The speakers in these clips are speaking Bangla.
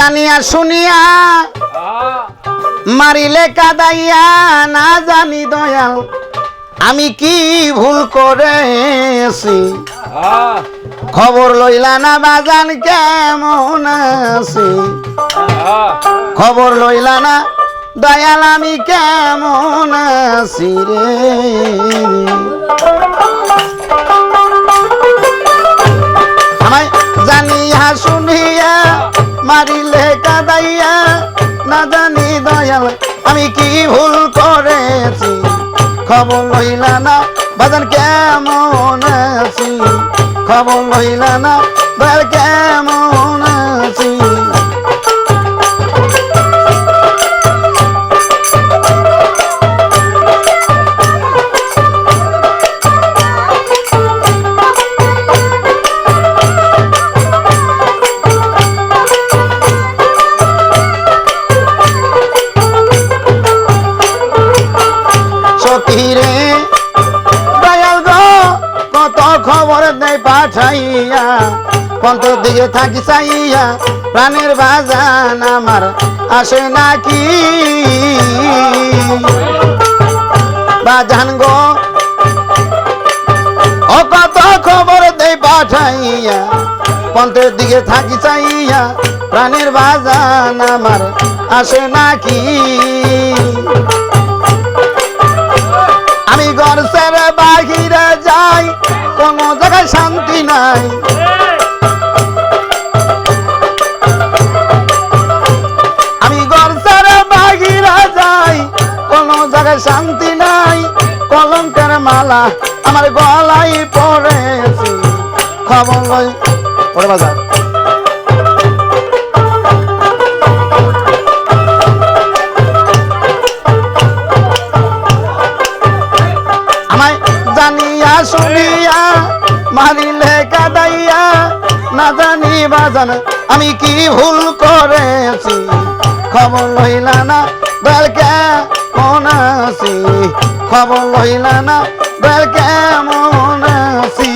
জানিয়া শুনিয়া মারিলে কাদাইয়া না জানি দয়াল আমি কি ভুল করেছি খবর লইলা না বাজান কেমন আছি খবর লইলা না দয়াল আমি কেমন আছি রে আমায় জানিয়া শুনিয়া মারিলে কাদাইয়া না জানি দয়াল আমি কি ভুল করেছি খবর লইলা না বাজান কেমন আছি খবর লইলা না দয়াল কেমন আছি সখীরে দয়াল গো কত খবর দেয় পাঠাইয়া পন্থের দিকে থাকি চাইয়া প্রাণের বাজান আমার আসে নাকি বাজান গো ও কত খবর দেয় পাঠাইয়া পন্থের দিকে থাকি চাইয়া প্রাণের বাজান আমার আসে নাকি আমি ঘর ছেড়ে বাহিরে যাই কোনো জায়গায় শান্তি নাই আমি ঘর ছেড়ে বাহিরে যাই কোনো জায়গায় শান্তি নাই কলঙ্কের মালা আমার গলায় পড়েছে খবর লই পড়ে বাজার জানিয়া শুনিয়া মারিলে কাদাইয়া না জানি বাজান আমি কি ভুল করেছি খবর লইলা না দয়াল কেমন আছি খবর লইলা না দয়াল কেমন আছি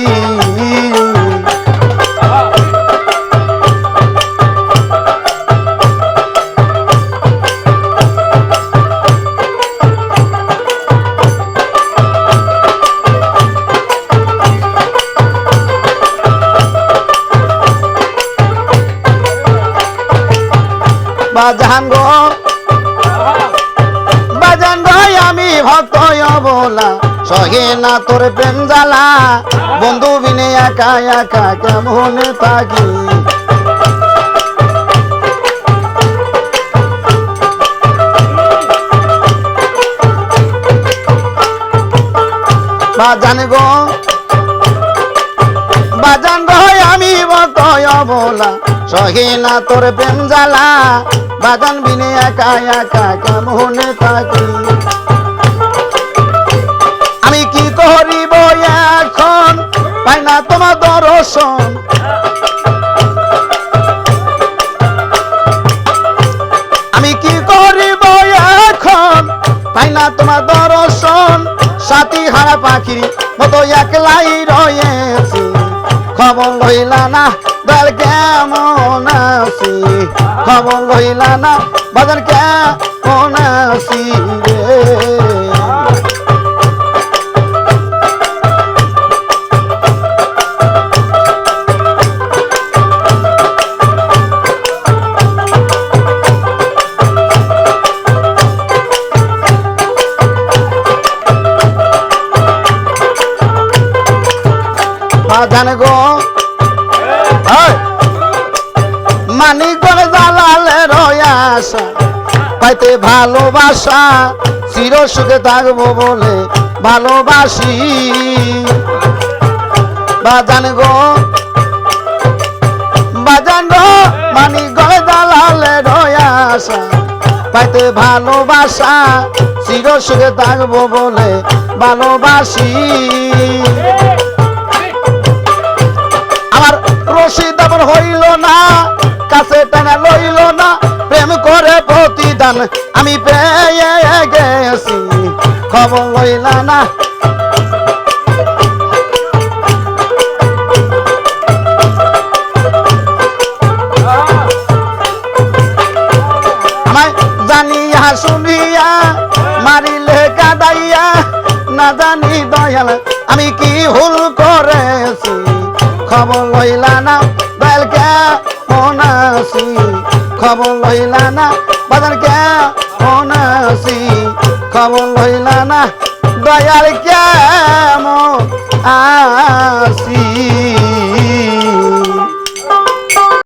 বাজান গো আমি ভক্ত বলা সহে না তোর প্রেম জ্বালা বন্ধু বিনে একা একা কেমন থাকি বাজান গো আমি ভক্ত বলা সহে না তোর প্রেম জ্বালা বাজান বিনে একা একা কেমন থাকি আমি কি করিব এখন পাই না তোমার দর্শন আমি কি করিব এখন পাই না তোমার দর্শন সাথী হারা পাখির মতো একলাই রয়েছি খবর লইলা না দয়াল কেমন আছি খবর লইলা না বাজার কেমন আছি রে বাজান গো মানিকগঞ্জ জালালে রয়াসা পাইতে ভালোবাসা চির সুখে থাকবো বলে ভালোবাসি বাজান গো মানিকগঞ্জ জালালে রয়াসা পাইতে ভালোবাসা চির সুখে থাকবো বলে ভালোবাসি আমার রশিদ আমার হইল না কাছে টানা লইল না প্রেম করে প্রতিদান আমি পেয়ে গেছি খবর লইলা না আমি কি ভুল করেছি খবর লইলা না দয়াল কেমন আছি খবর লইলা না বাজান কেমন আছি খবর লইলা না দয়াল কেমন আছি